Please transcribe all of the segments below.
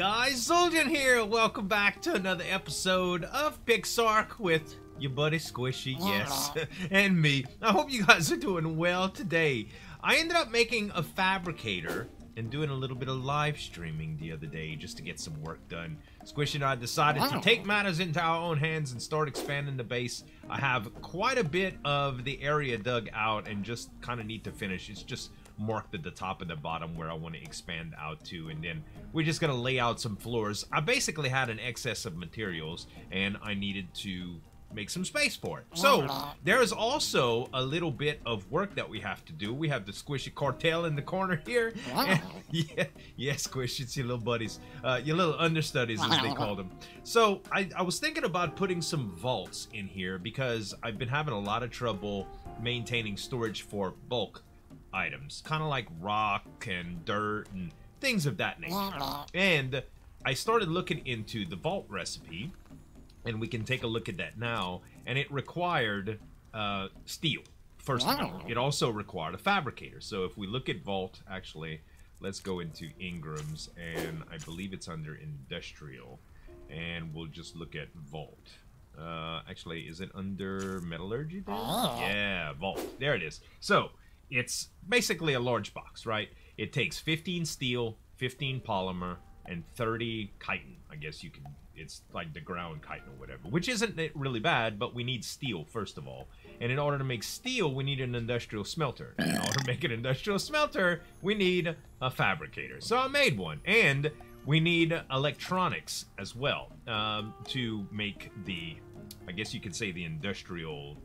guys, Zueljin here. Welcome back to another episode of PixARK with your buddy Squishy, yes, and me. I hope you guys are doing well today. I ended up making a fabricator and doing a little bit of live streaming the other day just to get some work done. Squishy and I decided to take matters into our own hands and start expanding the base. I have quite a bit of the area dug out and just kind of need to finish. It's just marked at the top and the bottom where I want to expand out to, and then we're just gonna lay out some floors. I basically had an excess of materials and I needed to make some space for it. So there is also a little bit of work that we have to do. We have the Squishy cartel in the corner here. And, yeah, Squish, it's your little buddies, your little understudies as they call them. So I was thinking about putting some vaults in here because I've been having a lot of trouble maintaining storage for bulk items, kind of like rock and dirt and things of that nature. And I started looking into the vault recipe, and we can take a look at that now. And it required steel, first of all. It also required a fabricator. So if we look at vault, actually, let's go into Ingram's, and I believe it's under industrial, and we'll just look at vault. Actually, is it under metallurgy there? Yeah, vault. There it is. So it's basically a large box, right? It takes 15 steel, 15 polymer, and 30 chitin. I guess you can, it's like the ground chitin or whatever, which isn't really bad, but we need steel first of all. And in order to make steel, we need an industrial smelter. In order to make an industrial smelter, we need a fabricator. So I made one. And we need electronics as well to make the, I guess you could say, the industrial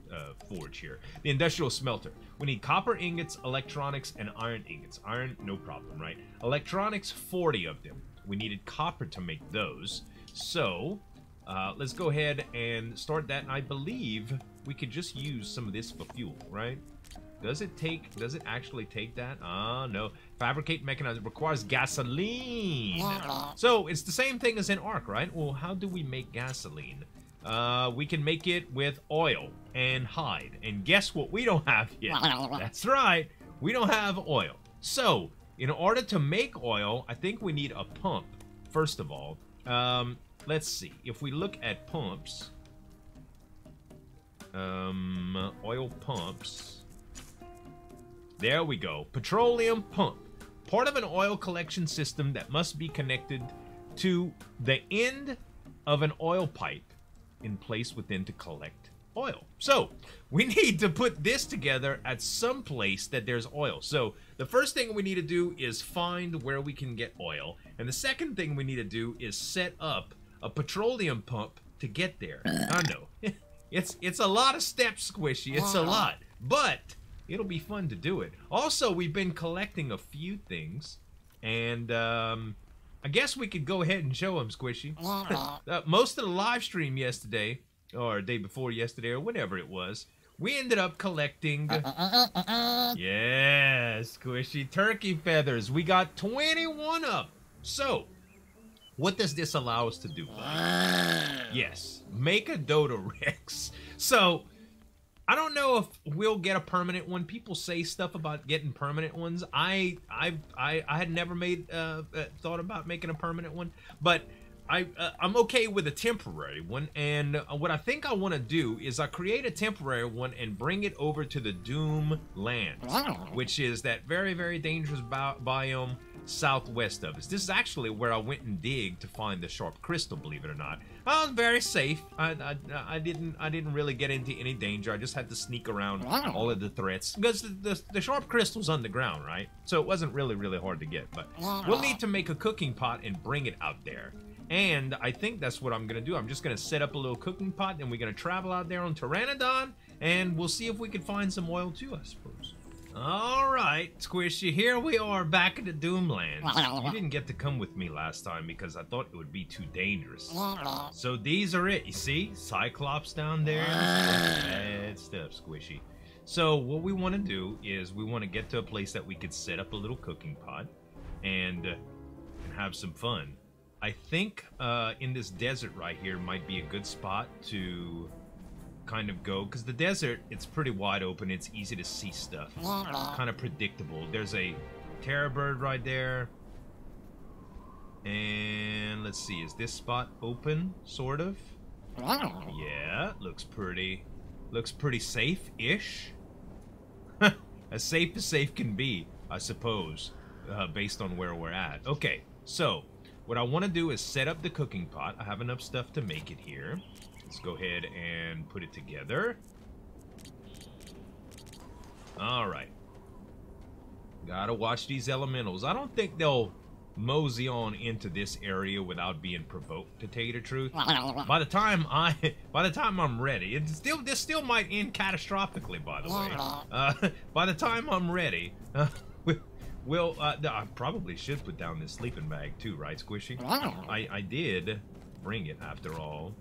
forge here. The industrial smelter. We need copper ingots, electronics, and iron ingots. Iron, no problem, right? Electronics, 40 of them. We needed copper to make those. So, let's go ahead and start that. And I believe we could just use some of this for fuel, right? Does it actually take that? No. Fabricate mechanized requires gasoline. So, it's the same thing as in ARK, right? Well, how do we make gasoline? We can make it with oil and hide. And guess what we don't have yet? That's right. We don't have oil. So, in order to make oil, I think we need a pump, first of all. Let's see. If we look at pumps, oil pumps, there we go. Petroleum Pump. Part of an oil collection system that must be connected to the end of an oil pipe in place within to collect oil. So we need to put this together at some place that there's oil. So the first thing we need to do is find where we can get oil, and the second thing we need to do is set up a petroleum pump to get there. I know it's a lot of steps, Squishy. It's a lot, but it'll be fun to do it. Also, we've been collecting a few things, and I guess we could go ahead and show them, Squishy. Most of the live stream yesterday, or day before yesterday, or whatever it was, we ended up collecting, yeah, Squishy, turkey feathers. We got 21 of them. So, what does this allow us to do? Yes, make a DODOREX. So, I don't know if we'll get a permanent one. People say stuff about getting permanent ones. I had never made thought about making a permanent one, but I'm okay with a temporary one. And what I think I want to do is I create a temporary one and bring it over to the Doom Lands, which is that very, very dangerous biome southwest of us. This is actually where I went and digged to find the sharp crystal, believe it or not. I was very safe. I didn't really get into any danger. I just had to sneak around all of the threats because the sharp crystal's underground, right? So it wasn't really hard to get. But we'll need to make a cooking pot and bring it out there. And I think that's what I'm gonna do. I'm just gonna set up a little cooking pot, and we're gonna travel out there on Pteranodon, and we'll see if we can find some oil too, I suppose. Alright, Squishy, here we are back at the Doomlands. You didn't get to come with me last time because I thought it would be too dangerous. So these are it, you see? Cyclops down there. Bad stuff, Squishy. So what we want to do is we want to get to a place that we could set up a little cooking pot and have some fun. I think in this desert right here might be a good spot to kind of go, because the desert, it's pretty wide open, it's easy to see stuff, kind of predictable. There's a terror bird right there, and let's see. Is this spot open? Sort of. Yeah, looks pretty safe-ish. As safe as safe can be, I suppose, based on where we're at. Okay, so what I want to do is set up the cooking pot. I have enough stuff to make it here. Let's go ahead and put it together. All right. Gotta watch these elementals. I don't think they'll mosey on into this area without being provoked, to tell you the truth. By the time I'm ready, this still might end catastrophically, by the way. By the time I'm ready, I probably should put down this sleeping bag too, right, Squishy? I did bring it after all,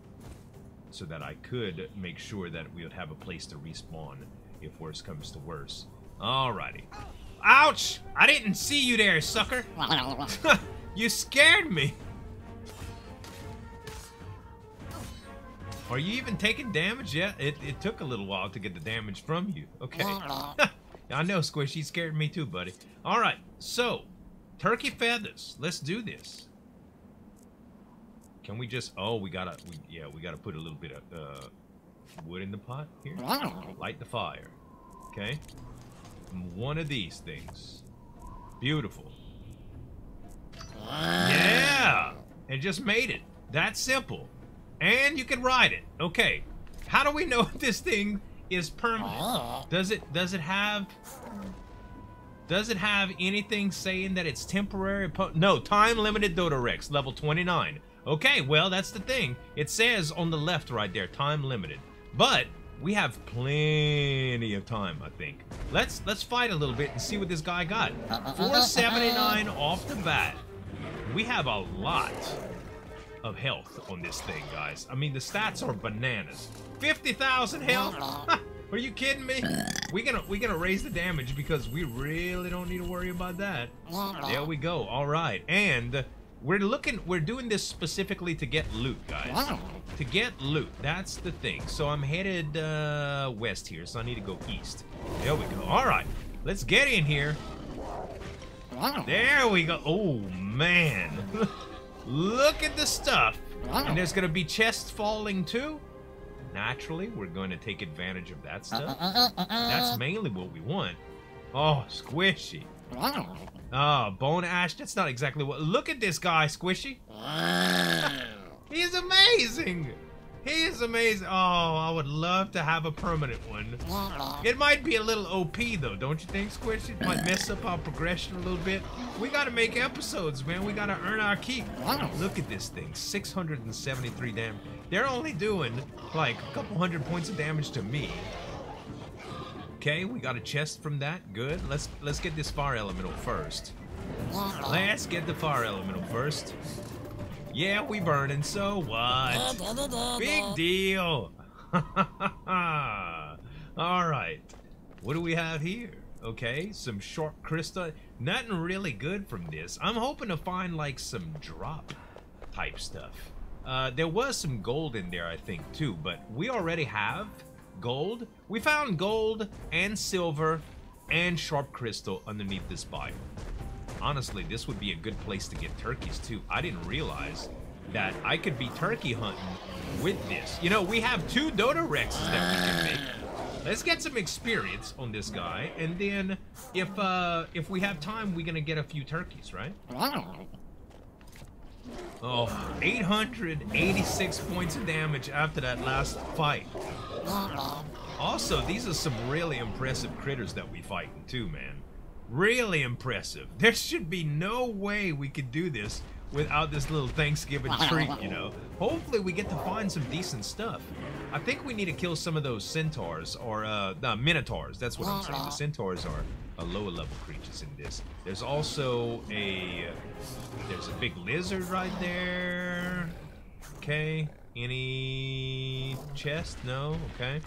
so that I could make sure that we would have a place to respawn if worse comes to worse. Alrighty. Ouch! I didn't see you there, sucker. You scared me. Are you even taking damage yet? It took a little while to get the damage from you. Okay. I know, Squishy, scared me too, buddy. Alright, so, turkey feathers. Let's do this. Can we just... Oh, we gotta put a little bit of wood in the pot here. Light the fire. Okay. One of these things. Beautiful. Yeah! It just made it. That's simple. And you can ride it. Okay. How do we know if this thing is permanent? Does it have anything saying that it's temporary? No, time limited DODOREX, level 29. Okay, well, that's the thing. It says on the left right there, time limited. But we have plenty of time, I think. Let's fight a little bit and see what this guy got. 479 off the bat. We have a lot of health on this thing, guys. I mean, the stats are bananas. 50,000 health? Are you kidding me? We're gonna raise the damage because we really don't need to worry about that. There we go. All right, and we're doing this specifically to get loot, guys. To get loot, that's the thing. So I'm headed west here, so I need to go east. There we go. All right, let's get in here. There we go. Oh man, look at the stuff. And there's gonna be chests falling too. Naturally, we're going to take advantage of that stuff. That's mainly what we want. Oh, Squishy. Oh, bone ash. That's not exactly what... Look at this guy, Squishy. He's amazing. He is amazing. Oh, I would love to have a permanent one. It might be a little OP, though, don't you think, Squishy? It might mess up our progression a little bit. We got to make episodes, man. We got to earn our keep. Look at this thing. 673 damage. They're only doing, like, a couple hundred points of damage to me. Okay, we got a chest from that. Good. Let's get this fire elemental first. Let's get the fire elemental first. Yeah, we burning, so what? Big deal. Alright. What do we have here? Okay, some sharp crystal. Nothing really good from this. I'm hoping to find, like, some drop type stuff. There was some gold in there, I think, too, but we already have gold. We found gold and silver and sharp crystal underneath this biome. Honestly, this would be a good place to get turkeys, too. I didn't realize that I could be turkey hunting with this. You know, we have 2 DODOREXs that we can make. Let's get some experience on this guy, and then if we have time, we're gonna get a few turkeys, right? Oh, 886 points of damage after that last fight. Also, these are some really impressive critters that we fighting too, man. Really impressive. There should be no way we could do this without this little Thanksgiving treat, you know. Hopefully we get to find some decent stuff. I think we need to kill some of those centaurs, or minotaurs, that's what I'm saying. The centaurs are lower level creatures in this. There's also there's a big lizard right there. Okay, any chest? No, okay.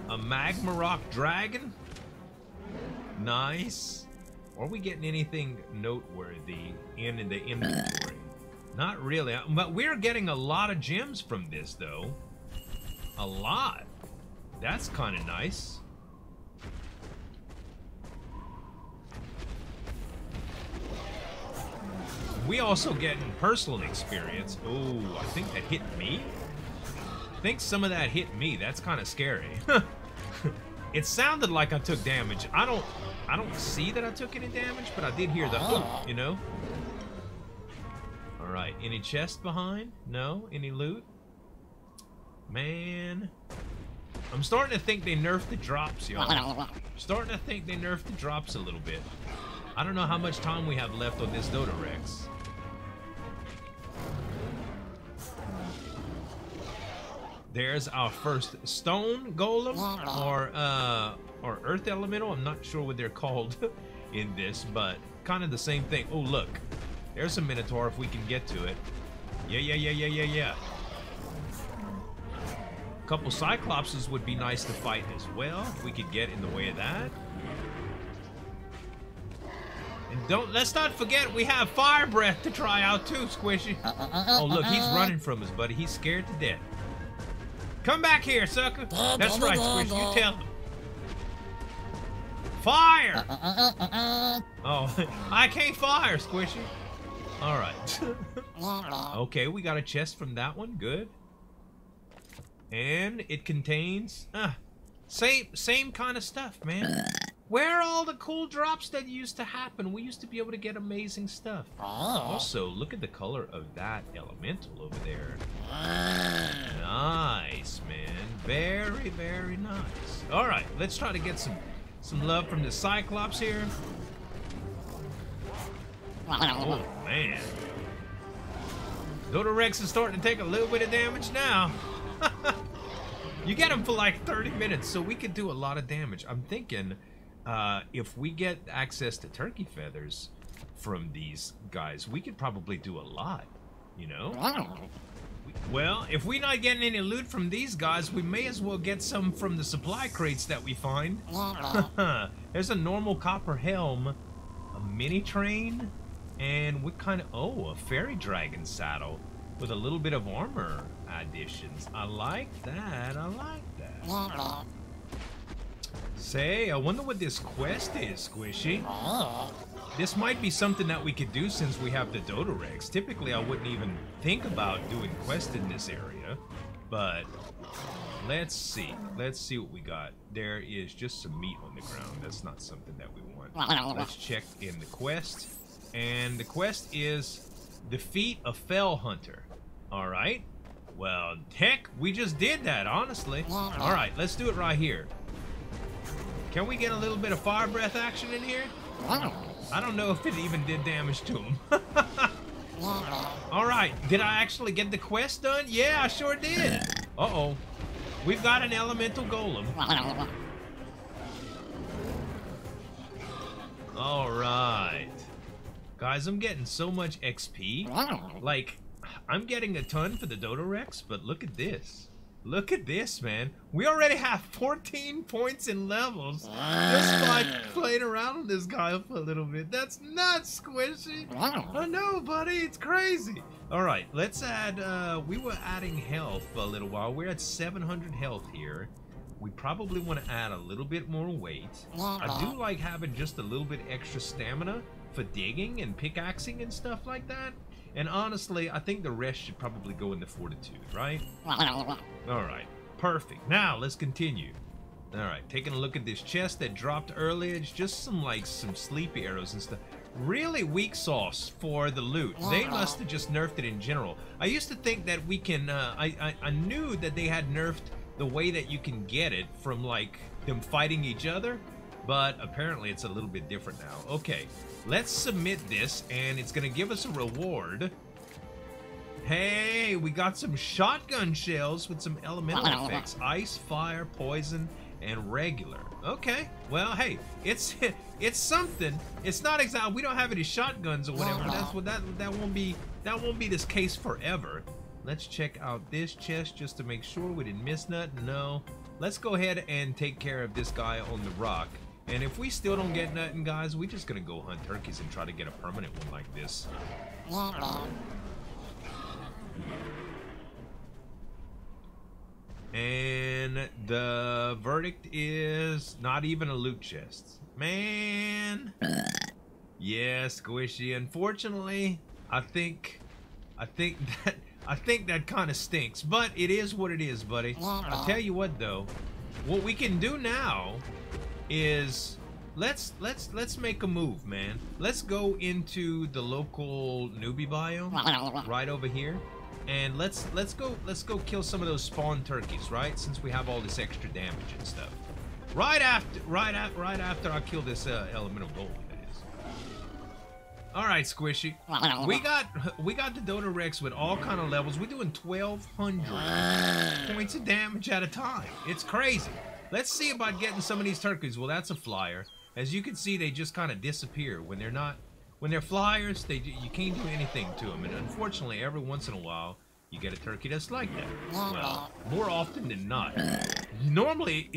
A magma rock dragon? Nice. Are we getting anything noteworthy in the inventory? Not really, but we're getting a lot of gems from this, though. A lot. That's kind of nice. we also getting personal experience. Oh, I think that hit me. I think some of that hit me. That's kind of scary. It sounded like I took damage. I don't see that I took any damage, but I did hear the oh, you know. All right, any chest behind? No, any loot? Man, I'm starting to think they nerfed the drops, y'all. Starting to think they nerfed the drops a little bit. I don't know how much time we have left on this DODOREX. There's our first stone golem, or earth elemental. I'm not sure what they're called in this, but kind of the same thing. Oh, look. There's a Minotaur if we can get to it. Yeah. A couple Cyclopses would be nice to fight as well, if we could get in the way of that. And let's not forget, we have fire breath to try out too, Squishy. Oh, look, he's running from us, buddy. He's scared to death. Come back here, sucker. That's right, Squishy. You tell him. Fire! Oh, I can't fire, Squishy. All right. Okay, we got a chest from that one. Good. And it contains same kind of stuff, man. Where are all the cool drops that used to happen? We used to be able to get amazing stuff. Also, look at the color of that elemental over there. Nice, man. Very, very nice. All right, let's try to get some love from the Cyclops here. Oh, man. DODOREX is starting to take a little bit of damage now. You get him for like 30 minutes, so we could do a lot of damage. I'm thinking if we get access to turkey feathers from these guys, we could probably do a lot, you know? Well, if we're not getting any loot from these guys, we may as well get some from the supply crates that we find. There's a normal copper helm, a mini train, and what kind of... Oh, a fairy dragon saddle with a little bit of armor additions. I like that. I like that. Say, I wonder what this quest is, Squishy. This might be something that we could do since we have the DODOREX. Typically, I wouldn't even think about doing quests in this area. But let's see. Let's see what we got. There is just some meat on the ground. That's not something that we want. Let's check in the quest. And the quest is defeat a fell hunter. All right. Well, heck, we just did that, honestly. All right, let's do it right here. Can we get a little bit of fire breath action in here? I don't know if it even did damage to him. All right, did I actually get the quest done? Yeah, I sure did. Uh-oh. We've got an elemental golem. All right. Guys, I'm getting so much XP. Like, I'm getting a ton for the DODOREX, but look at this. Look at this, man. We already have 14 points in levels just by playing around with this guy for a little bit. That's nuts, Squishy. I know, buddy. It's crazy. All right, let's add... we were adding health for a little while. We're at 700 health here. We probably want to add a little bit more weight. I do like having just a little bit extra stamina for digging and pickaxing and stuff like that. And honestly, I think the rest should probably go in the fortitude, right? Alright, perfect. Now, let's continue. Alright, taking a look at this chest that dropped earlier. It's just some sleepy arrows and stuff. Really weak sauce for the loot. They must have just nerfed it in general. I used to think that we can, I knew that they had nerfed the way that you can get it from, like, them fighting each other. But apparently it's a little bit different now. Okay, let's submit this, and it's gonna give us a reward. Hey, we got some shotgun shells with some elemental effects. Ice, fire, poison, and regular. Okay, well, hey, it's something. It's not exactly, we don't have any shotguns or whatever. That's what that won't be this case forever. Let's check out this chest just to make sure we didn't miss nothing. No. Let's go ahead and take care of this guy on the rock. And if we still don't get nothing, guys, we're just gonna go hunt turkeys and try to get a permanent one like this. And the verdict is not even a loot chest. Man. Yeah, Squishy. Unfortunately, I think that kind of stinks, but it is what it is, buddy. I'll tell you what though, what we can do now is let's make a move, man. Let's go into the local newbie biome right over here, and let's go kill some of those spawn turkeys, right? Since we have all this extra damage and stuff. Right after I kill this elemental golem. All right, Squishy. We got the DODOREX with all kind of levels. We're doing 1,200 points of damage at a time. It's crazy. Let's see about getting some of these turkeys. Well, that's a flyer. As you can see, they just kind of disappear when they're flyers. You can't do anything to them. And unfortunately, every once in a while, you get a turkey that's like that. Well, more often than not. Normally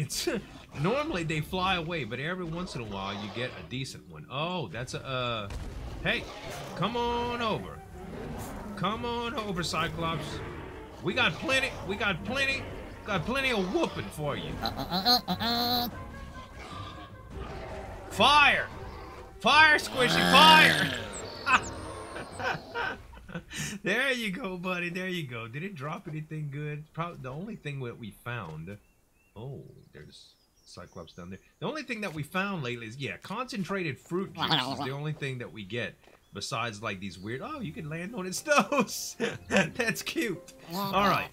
they fly away, but every once in a while, you get a decent one. Oh, that's a hey, come on over. Come on over, Cyclops. We got plenty of whooping for you. Fire! Fire, Squishy, fire! There you go, buddy, there you go. Did it drop anything good? Probably the only thing that we found... Oh, there's Cyclops down there. The only thing that we found lately is, yeah, concentrated fruit juice is the only thing that we get. Besides, like, these weird... Oh, you can land on its nose. That's cute. All right.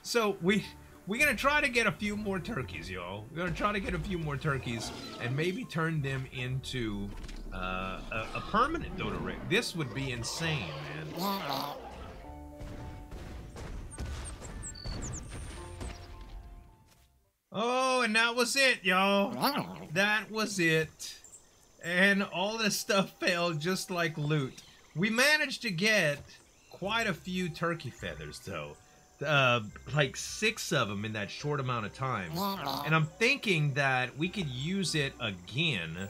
So, we're going to try to get a few more turkeys, y'all. We're going to try to get a few more turkeys and maybe turn them into a permanent DODOREX. This would be insane, man. Oh, and that was it, y'all. That was it. And all this stuff fell just like loot. We managed to get quite a few turkey feathers, though. Like 6 of them in that short amount of time. And I'm thinking that we could use it again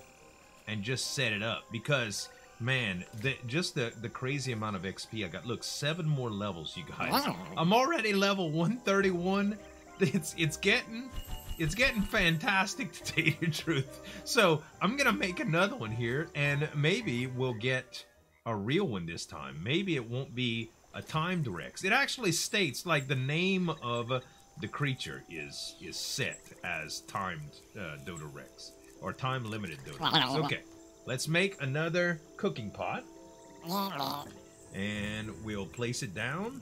and just set it up. Because, man, just the crazy amount of XP I got. Look, 7 more levels, you guys. I'm already level 131. It's getting fantastic, to tell you the truth. So I'm gonna make another one here, and maybe we'll get a real one this time. Maybe it won't be a timed Rex. It actually states, like, the name of the creature is set as timed DODOREX, or time limited DODOREX. Okay, let's make another cooking pot, and we'll place it down.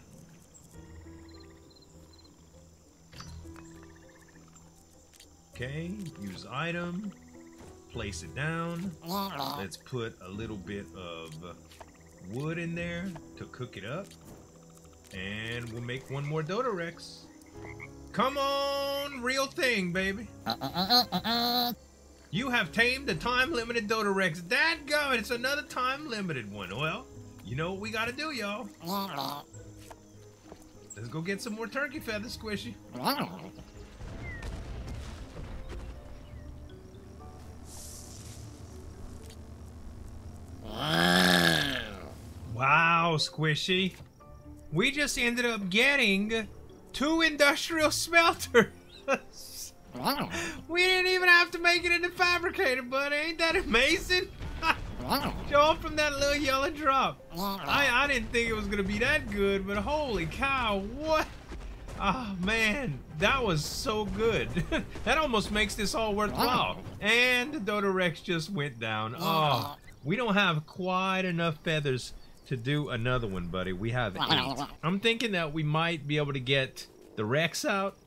Okay, use item, place it down. Let's put a little bit of wood in there to cook it up. And we'll make one more DODOREX. Come on, real thing, baby. You have tamed the time-limited DODOREX. Dadgummit, it's another time-limited one. Well, you know what we gotta do, y'all. Let's go get some more turkey feathers, Squishy. Wow, Squishy. We just ended up getting 2 industrial smelters. We didn't even have to make it in the fabricator, buddy. Ain't that amazing? Show up from that little yellow drop. I didn't think it was going to be that good, but holy cow, what? Oh, man, that was so good. That almost makes this all worthwhile. And the DODOREX just went down. Oh, we don't have quite enough feathers to do another one, buddy. We have 8. I'm thinking that we might be able to get the Rex out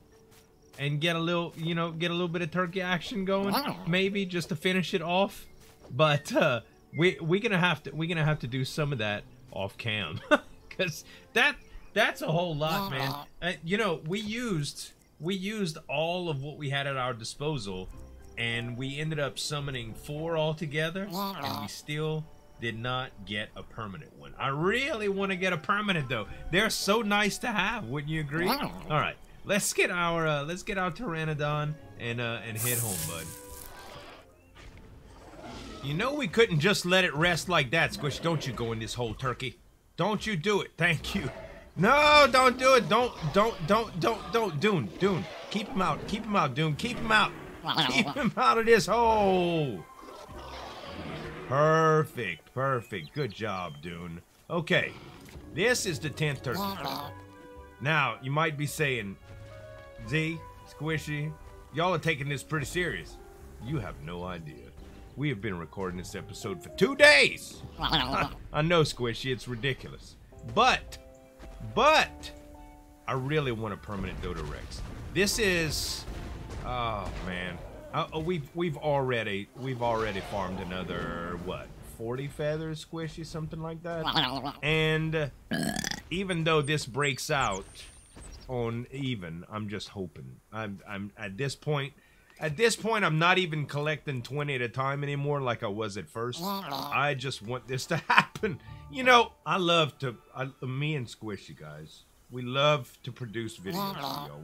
and get a little, you know, get a little bit of turkey action going, maybe just to finish it off. But we're gonna have to do some of that off cam, because that's a whole lot, man. You know, we used all of what we had at our disposal, and we ended up summoning 4 altogether, and we still did not get a permanent one. I really want to get a permanent, though. They're so nice to have, wouldn't you agree? All right, let's get our Pteranodon and head home, bud. You know we couldn't just let it rest like that, Squish. Don't you go in this hole, turkey. Don't you do it. Thank you. No, don't do it. Don't. Dune. Keep him out, Dune. Keep him out. Keep him out of this hole. Perfect, perfect. Good job, Dune. Okay, this is the 10th turkey. Now, you might be saying, Z, Squishy, y'all are taking this pretty serious. You have no idea. We have been recording this episode for 2 days. I know, Squishy, it's ridiculous. But, I really want a permanent DODOREX. This is, oh man. We've already farmed another, what, 40 feathers, Squishy, something like that? And even though this breaks out on even, I'm just hoping. I'm at this point, I'm not even collecting 20 at a time anymore like I was at first. I just want this to happen. You know, me and Squishy, guys, we love to produce videos for y'all.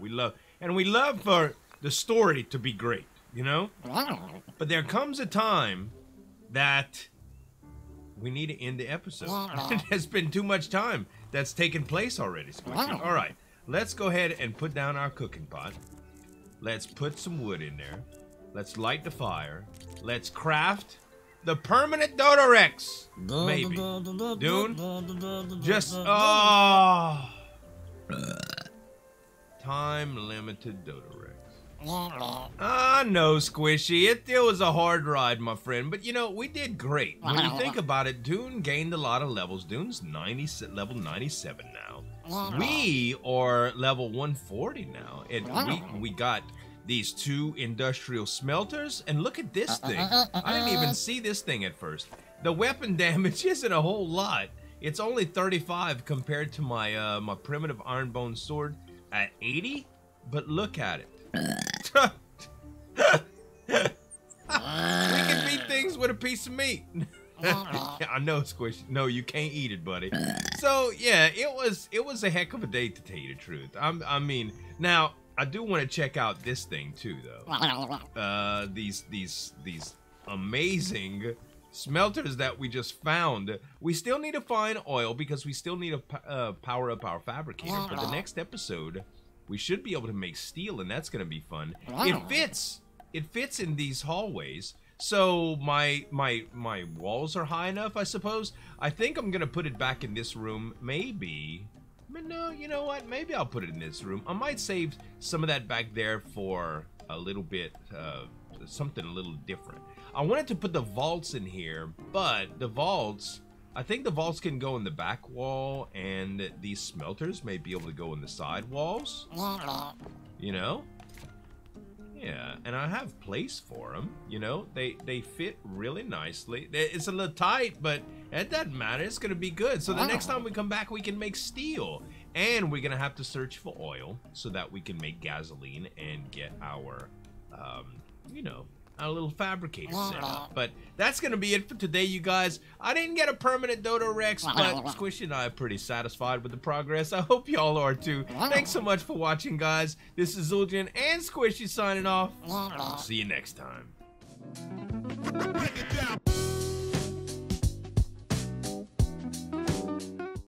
We love for the story to be great, you know? But there comes a time that we need to end the episode. It has been too much time that's taken place already, Squishy. All right, let's go ahead and put down our cooking pot. Let's put some wood in there. Let's light the fire. Let's craft the permanent DODOREX. Maybe. Dune? Just, oh. Time limited DODOREX. Ah, no, Squishy. It was a hard ride, my friend. But, you know, we did great. When you think about it, Dune gained a lot of levels. Dune's level 97 now. We are level 140 now. And we got these 2 industrial smelters. And look at this thing. I didn't even see this thing at first. The weapon damage isn't a whole lot. It's only 35 compared to my my primitive iron bone sword at 80. But look at it. We can beat things with a piece of meat. I know, Squish. No, you can't eat it, buddy. So yeah, it was a heck of a day, to tell you the truth. I mean, now I do want to check out this thing too, though. These amazing smelters that we just found. We still need to find oil because we still need to power up our fabricator. For the next episode, we should be able to make steel, and that's gonna be fun. It fits in these hallways. So my walls are high enough, I suppose. I think I'm gonna put it back in this room. Maybe. No, you know what? Maybe I'll put it in this room. I might save some of that back there for a little bit, something a little different. I wanted to put the vaults in here, but the vaults, I think the vaults can go in the back wall, and these smelters may be able to go in the side walls. You know? Yeah, and I have place for them. You know, they fit really nicely. It's a little tight, but it doesn't matter. It's gonna be good. So the next time we come back, we can make steel, and we're gonna have to search for oil so that we can make gasoline and get our, you know, our little fabricator set up. But that's gonna be it for today, you guys. I didn't get a permanent DODOREX, but Squishy and I are pretty satisfied with the progress. I hope y'all are too. Thanks so much for watching, guys. This is Zueljin and Squishy signing off. See you next time.